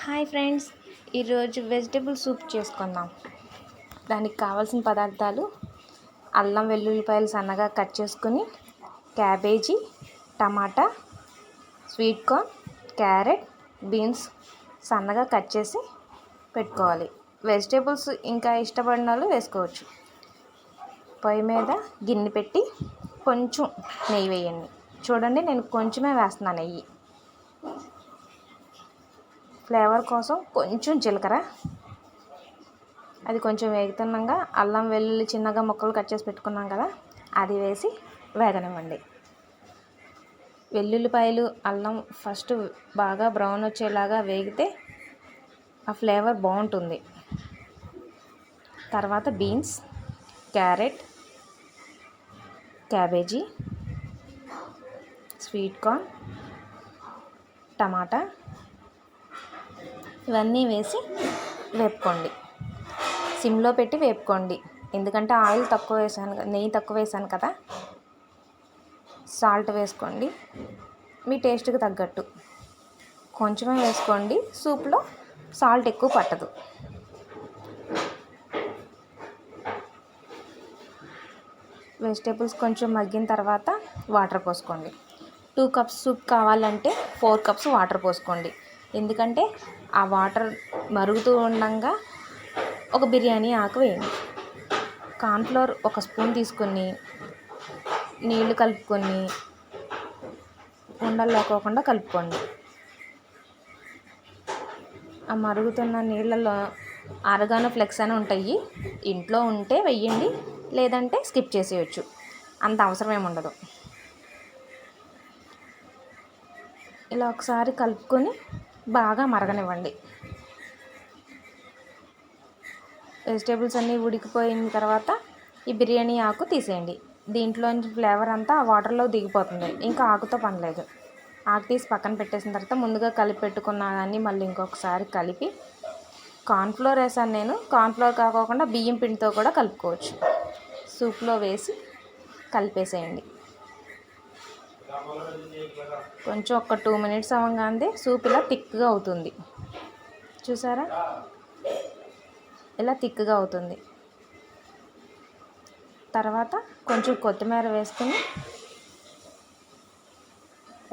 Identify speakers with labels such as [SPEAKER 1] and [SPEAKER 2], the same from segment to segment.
[SPEAKER 1] Hi friends, ఈరోజు vegetable soup చేసుకుందాం. దానికి కావాల్సిన పదార్థాలు: అల్లం వెల్లుల్లిపాయలు సన్నగా కట్ చేసుకుని, క్యాబేజీ, టమాటా, స్వీట్ కార్న్, క్యారెట్, బీన్స్ సన్నగా కట్ చేసి పెట్టుకోవాలి. వెజిటేబుల్స్ ఇంకా ఇష్టపడిన వాళ్ళు వేసుకోవచ్చు. పొయ్యి మీద గిన్నె పెట్టి కొంచెం నెయ్యి వేయండి. చూడండి, నేను కొంచెమే వేస్తున్నాను నెయ్యి. ఫ్లేవర్ కోసం కొంచెం జీలకర్ర, అది కొంచెం వేగుతున్నాగా అల్లం వెల్లుల్లి చిన్నగా ముక్కలు కట్ చేసి పెట్టుకున్నాం కదా, అది వేసి వేగనివ్వండి. వెల్లుల్లిపాయలు అల్లం ఫస్ట్ బాగా బ్రౌన్ వచ్చేలాగా వేగితే ఆ ఫ్లేవర్ బాగుంటుంది. తర్వాత beans, carrot, cabbage, sweet corn, టమాటా ఇవన్నీ వేసి వేపుకోండి. సిమ్లో పెట్టి వేపుకోండి, ఎందుకంటే ఆయిల్ తక్కువ వేసాను, నెయ్యి తక్కువ వేసాను కదా. సాల్ట్ వేసుకోండి, మీ టేస్ట్కి తగ్గట్టు కొంచెమే వేసుకోండి. సూప్లో సాల్ట్ ఎక్కువ పట్టదు. వెజిటేబుల్స్ కొంచెం మగ్గిన తర్వాత వాటర్ పోసుకోండి. 2 కప్స్ సూప్ కావాలంటే 4 కప్స్ వాటర్ పోసుకోండి. ఎందుకంటే ఆ వాటర్ మరుగుతూ ఉండగా ఒక బిర్యానీ ఆకు వేయండి. కార్న్ఫ్లోర్ 1 స్పూన్ తీసుకొని నీళ్లు కలుపుకొని ఉండలు లేకోకుండా కలుపుకోండి. ఆ మరుగుతున్న నీళ్ళలో ఆరగానో ఫ్లెక్స్ అని ఉంటాయి, ఇంట్లో ఉంటే వెయ్యండి, లేదంటే స్కిప్ చేసేయచ్చు, అంత అవసరం ఏమి ఉండదు. ఇలా ఒకసారి కలుపుకొని బాగా మరగనివ్వండి. వెజిటేబుల్స్ అన్నీ ఉడికిపోయిన తర్వాత ఈ బిర్యానీ ఆకు తీసేయండి. దీంట్లోంచి ఫ్లేవర్ అంతా ఆ వాటర్లో దిగిపోతుంది, ఇంకా ఆకుతో పని లేదు. ఆకు తీసి పక్కన పెట్టేసిన తర్వాత ముందుగా కలిపి పెట్టుకున్న దాన్ని మళ్ళీ ఇంకొకసారి కలిపి, కార్న్ఫ్లోర్ వేసాను నేను, కార్న్ఫ్లోర్ కాకోకుండా బియ్యం పిండితో కూడా కలుపుకోవచ్చు. సూప్లో వేసి కలిపేసేయండి. కొంచెం ఒక 2 మినిట్స్ అవ్వగానే సూప్ ఇలా థిక్గా అవుతుంది. చూసారా, ఇలా థిక్గా అవుతుంది. తర్వాత కొంచెం కొత్తిమీర వేసుకుని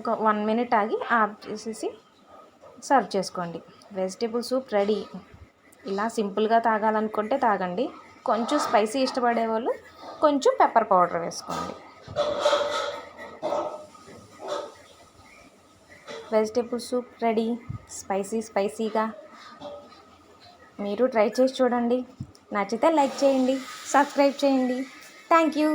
[SPEAKER 1] ఒక 1 మినిట్ ఆగి ఆఫ్ చేసేసి సర్వ్ చేసుకోండి. Vegetable soup ready. ఇలా సింపుల్గా తాగాలనుకుంటే తాగండి. కొంచెం స్పైసీ ఇష్టపడే వాళ్ళు కొంచెం పెప్పర్ పౌడర్ వేసుకోండి. వెజిటేబుల్ సూప్ రెడీ, స్పైసీగా. మీరు ట్రై చేసి చూడండి. నచ్చితే లైక్ చేయండి, సబ్స్క్రైబ్ చేయండి. Thank you.